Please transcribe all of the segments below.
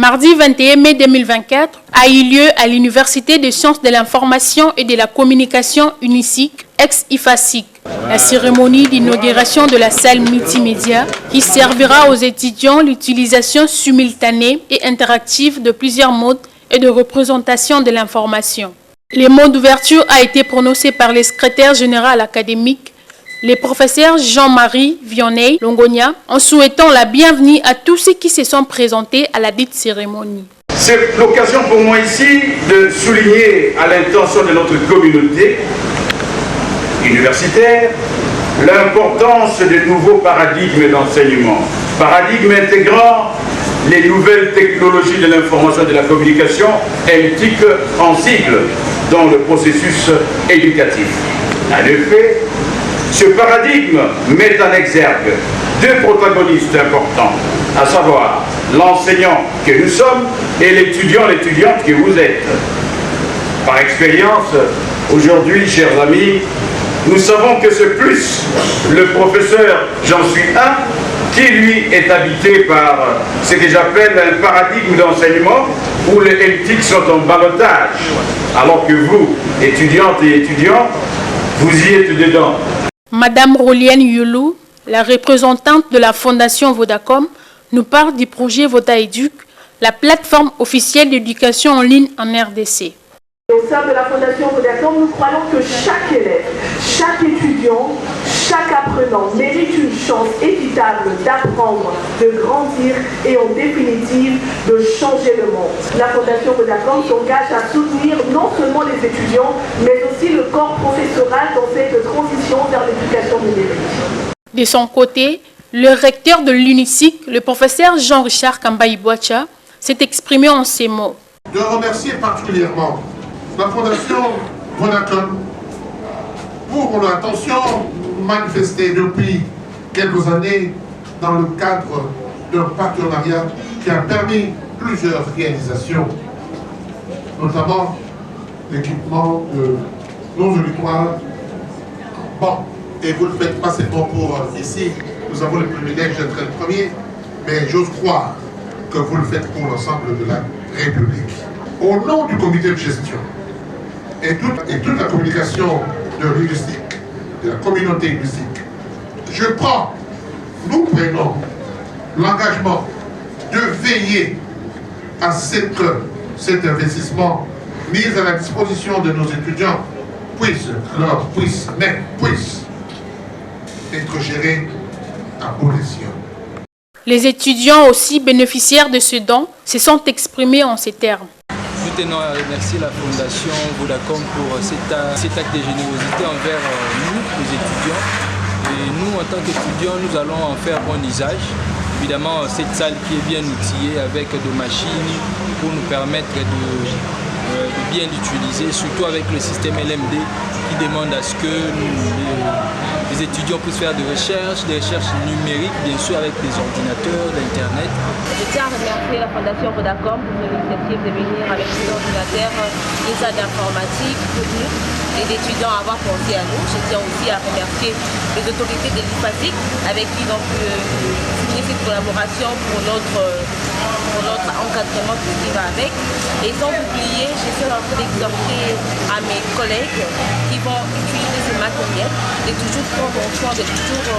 Mardi 21 mai 2024 a eu lieu à l'Université des sciences de l'information et de la communication UNISIC, ex-IFASIC, la cérémonie d'inauguration de la salle multimédia qui servira aux étudiants l'utilisation simultanée et interactive de plusieurs modes et de représentation de l'information. Le mot d'ouverture a été prononcé par le secrétaire général académique, le professeur Jean-Marie Vianney Longonia, en souhaitant la bienvenue à tous ceux qui se sont présentés à la dite cérémonie. C'est l'occasion pour moi ici de souligner à l'intention de notre communauté universitaire l'importance des nouveaux paradigmes d'enseignement. Paradigmes intégrant les nouvelles technologies de l'information et de la communication, ELTIC en sigle, dans le processus éducatif. En effet, ce paradigme met en exergue deux protagonistes importants, à savoir l'enseignant que nous sommes et l'étudiante que vous êtes. Par expérience, aujourd'hui, chers amis, nous savons que c'est plus le professeur, j'en suis un, qui lui est habité par ce que j'appelle un paradigme d'enseignement où les ELTIC sont en ballottage, alors que vous, étudiantes et étudiants, vous y êtes dedans. Madame Rolienne Youlou, la représentante de la Fondation Vodacom, nous parle du projet VodaEduc, la plateforme officielle d'éducation en ligne en RDC. Au sein de la Fondation Vodacom, nous croyons que chaque élève, chaque étudiant, chaque apprenant mérite une chance équitable d'apprendre, de grandir et en définitive de changer le monde. La Fondation Vodacom s'engage à soutenir non seulement les étudiants, mais aussi le corps professoral dans cette transition vers l'éducation numérique. De son côté, le recteur de l'UNISIC, le professeur Jean-Richard Kambaï-Boacha, s'est exprimé en ces mots. De remercier particulièrement la Fondation Vodacom pour l'attention manifestée depuis quelques années dans le cadre d'un partenariat qui a permis plusieurs réalisations, notamment l'équipement de nos auditoires. Bon, et vous ne le faites pas seulement pour ici, nous avons le privilège d'être le premier, mais j'ose croire que vous le faites pour l'ensemble de la République. Au nom du comité de gestion et toute la communication de l'UNISIC, de la communauté UNISIC, nous prenons l'engagement de veiller à ce que cet investissement mis à la disposition de nos étudiants puisse être géré à bon escient. Les étudiants aussi bénéficiaires de ce don se sont exprimés en ces termes. Nous tenons à remercier la Fondation Vodacom pour cet acte de générosité envers nous, les étudiants. Et nous, en tant qu'étudiants, nous allons en faire bon usage. Évidemment, cette salle qui est bien outillée avec des machines pour nous permettre de bien l'utiliser, surtout avec le système LMD qui demande à ce que les étudiants puissent faire des recherches numériques, bien sûr avec des ordinateurs, l'Internet. Je tiens à remercier la Fondation Vodacom pour l'initiative de venir avec des ordinateurs, des aides informatiques pour nous, les étudiants, à avoir pensé à nous. Je tiens aussi à remercier les autorités de l'IFASIC avec qui ils ont pu signer cette collaboration pour notre encadrement, tout ce qui va avec. Et sans oublier, je suis en train d'exhorter à mes collègues qui vont utiliser ce matériel de toujours prendre soin, de toujours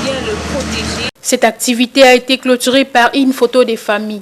bien le protéger. Cette activité a été clôturée par une photo des familles.